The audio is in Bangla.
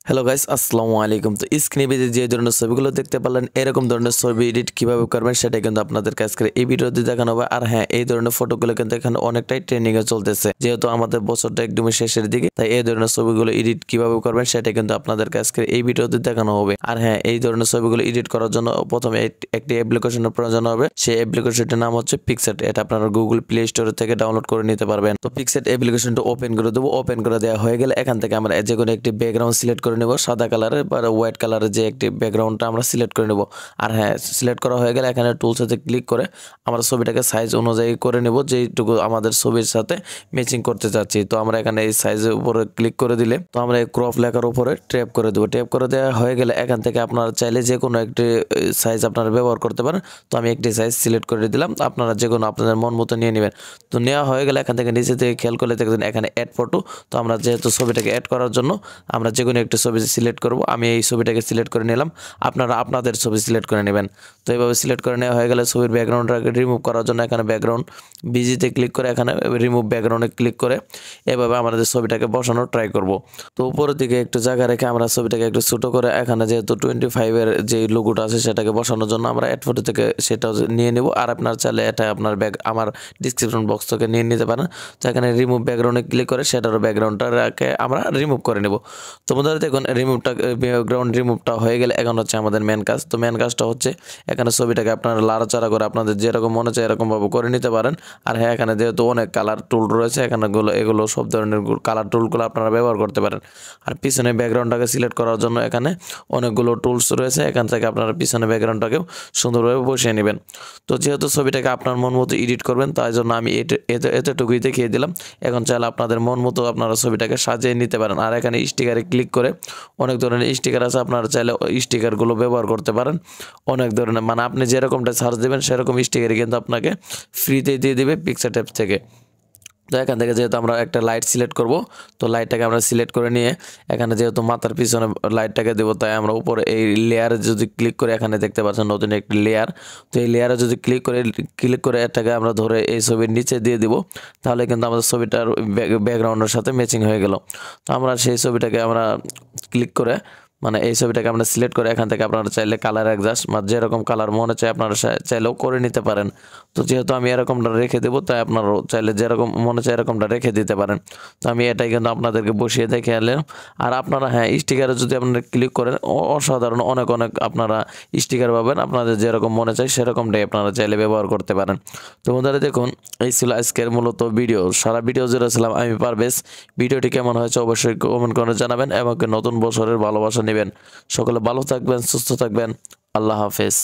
হ্যালো গাইস, আসসালামু আলাইকুম। তো স্ক্রিনে যে ধরনের ছবিগুলো দেখতে পারলেন, এরকম ধরনের ছবি এডিট কিভাবে করবেন সেটা কিন্তু আপনাদেরকে আজকে এই ভিডিওতে দেখানো হবে। আর হ্যাঁ, এই ধরনের ফটোগুলো কিন্তু এখানে অনেকটাই ট্রেন্ডিং এ চলতেছে, যেহেতু আমাদের বছরটা একদমই শেষের দিকে, তাই এই ধরনের ছবিগুলো এডিট কিভাবে করবেন সেটা কিন্তু আপনাদেরকে আজকে এই ভিডিওতে দেখানো হবে। আর হ্যাঁ, এই ধরনের ছবিগুলো এডিট করার জন্য প্রথমে একটি অ্যাপ্লিকেশনের প্রয়োজন হবে। সেই অ্যাপ্লিকেশনটির নাম হচ্ছে পিক্সেট। এটা আপনারা গুগল প্লে স্টোর থেকে ডাউনলোড করে নিতে পারবেন। তো পিক্সেট অ্যাপ্লিকেশনটা ওপেন করে দেবো। ওপেন করে দেওয়া হয়ে গেলে এখান থেকে আমরা যে কোনো একটি ব্যাকগ্রাউন্ড সিলেক্ট করে নেব, সাদা কালার বা হোয়াইট কালারের যে একটি ব্যাকগ্রাউন্ডটা আমরা সিলেক্ট করে নেব। আর হ্যাঁ, সিলেক্ট করা হয়ে গেলে এখানে টুলসে ক্লিক করে আমরা ছবিটাকে সাইজ অনুযায়ী করে নেব, যেইটুকু আমাদের ছবির সাথে ম্যাচিং করতে চাচ্ছি। তো আমরা এখানে এই সাইজের উপরে ক্লিক করে দিলে তো আমরা এই ক্রপ লেখার উপরে ট্যাপ করে দেবো। ট্যাপ করে দেওয়া হয়ে গেলে এখান থেকে আপনারা চাইলে যে কোনো একটি সাইজ আপনারা ব্যবহার করতে পারেন। তো আমি একটি সাইজ সিলেক্ট করে দিলাম, আপনারা যে কোনো আপনাদের মন মতো নিয়ে নেবেন। তো নেওয়া হয়ে গেলে এখান থেকে নিচে থেকে খেয়াল করলে দেখবেন এখানে অ্যাড ফটো। তো আমরা যেহেতু ছবিটাকে অ্যাড করার জন্য আমরা যে কোনো একটি ছবি সিলেক্ট করব। আমি এই ছবিটাকে সিলেক্ট করে নিলাম, আপনারা আপনাদের ছবি সিলেক্ট করে নেবেন। তো এইভাবে সিলেক্ট করে নেওয়া হয়ে গেলে ছবির ব্যাকগ্রাউন্ডটাকে রিমুভ করার জন্য এখানে ব্যাকগ্রাউন্ড বিজিতে ক্লিক করে এখানে রিমুভ ব্যাকগ্রাউন্ডে ক্লিক করে এভাবে আমাদের ছবিটাকে বসানোর ট্রাই করব। তো উপরের দিকে একটু জায়গা রেখে আমরা ছবিটাকে একটু ছোটো করে এখানে যেহেতু 25-এর যে লোগোটা আছে সেটাকে বসানোর জন্য আমরা অ্যাড ফটো থেকে সেটাও নিয়ে নেব। আর আপনার চাইলে এটা আপনার আমার ডিসক্রিপশন বক্স থেকে নিয়ে নিতে পারেন। তো এখানে রিমুভ ব্যাকগ্রাউন্ডে ক্লিক করে সেটারও ব্যাকগ্রাউন্ডটাকে আমরা রিমুভ করে নেব। তো বন্ধুরা দেখুন, ব্যাকগ্রাউন্ড রিমুভটা হয়ে গেলে এখন হচ্ছে আমাদের মেন কাজ। তো মেন কাজটা হচ্ছে এখানে ছবিটাকে আপনারা লাড়াচাড়া করে আপনাদের যেরকম মনে চায় এরকমভাবে করে নিতে পারেন। আর হ্যাঁ, এখানে যেহেতু অনেক কালার টুল রয়েছে, এগুলো সব ধরনের কালার টুলগুলো আপনারা ব্যবহার করতে পারেন। আর পিছনে ব্যাকগ্রাউন্ডটাকে সিলেক্ট করার জন্য এখানে অনেকগুলো টুলস রয়েছে, এখান থেকে আপনারা পিছনে ব্যাকগ্রাউন্ডটাকেও সুন্দরভাবে বসিয়ে নেবেন। তো যেহেতু ছবিটাকে আপনার মন মতো এডিট করবেন, তাই জন্য আমি এতটুকুই দেখিয়ে দিলাম। এখন চাইলে আপনাদের মন মতো আপনারা ছবিটাকে সাজিয়ে নিতে পারেন। আর এখানে স্টিকারে ক্লিক করে অনেক ধরনের স্টিকার আছে, আপনারা চাইলে স্টিকারগুলো ব্যবহার করতে পারেন। অনেক ধরনের মানে আপনি যেরকমটা সার্চ দেবেন সেরকম স্টিকারই কিন্তু আপনাকে ফ্রিতে দিয়ে দেবে পিক্সেট অ্যাপ থেকে। তো এখান থেকে যেহেতু আমরা একটা লাইট সিলেক্ট করব, তো লাইটটাকে আমরা সিলেক্ট করে নিয়ে এখানে যেহেতু মাথার পিছনে লাইটটাকে দেবো, তাই আমরা উপরে এই লেয়ারে যদি ক্লিক করে এখানে দেখতে পাচ্ছেন নতুন একটি লেয়ার। তো এই লেয়ারে যদি ক্লিক করে এটাকে আমরা ধরে এই ছবির নিচে দিয়ে দিব, তাহলে কিন্তু আমাদের ছবিটার ব্যাকগ্রাউন্ডের সাথে ম্যাচিং হয়ে গেল। তো আমরা সেই ছবিটাকে আমরা ক্লিক করে মানে এই ছবিটাকে আমরা সিলেক্ট করে এখান থেকে আপনারা চাইলে কালার অ্যাডজাস্ট বা যেরকম কালার মনে চায় আপনারা চাইলেও করে নিতে পারেন। তো যেহেতু আমি এরকমটা রেখে দেবো, তাই আপনারাও চাইলে যেরকম মনে চায় এরকমটা রেখে দিতে পারেন। তো আমি এটাই কিন্তু আপনাদেরকে বসিয়ে দেখে এলাম। আর আপনারা হ্যাঁ, স্টিকারে যদি আপনারা ক্লিক করেন অসাধারণ অনেক আপনারা স্টিকার পাবেন, আপনাদের যেরকম মনে চায় সেরকমটাই আপনারা চাইলে ব্যবহার করতে পারেন। তো বন্ধুরা দেখুন, এই ছিল আজকের মূলত ভিডিও। সারা ভিডিও জুড়ে ছিলাম আমি পারভেজ। ভিডিওটি কেমন হয়েছে অবশ্যই কমেন্ট করে জানাবেন এবং নতুন বছরের ভালোবাসা নেবেন। সকলে ভালো থাকবেন, সুস্থ থাকবেন। আল্লাহ হাফেজ।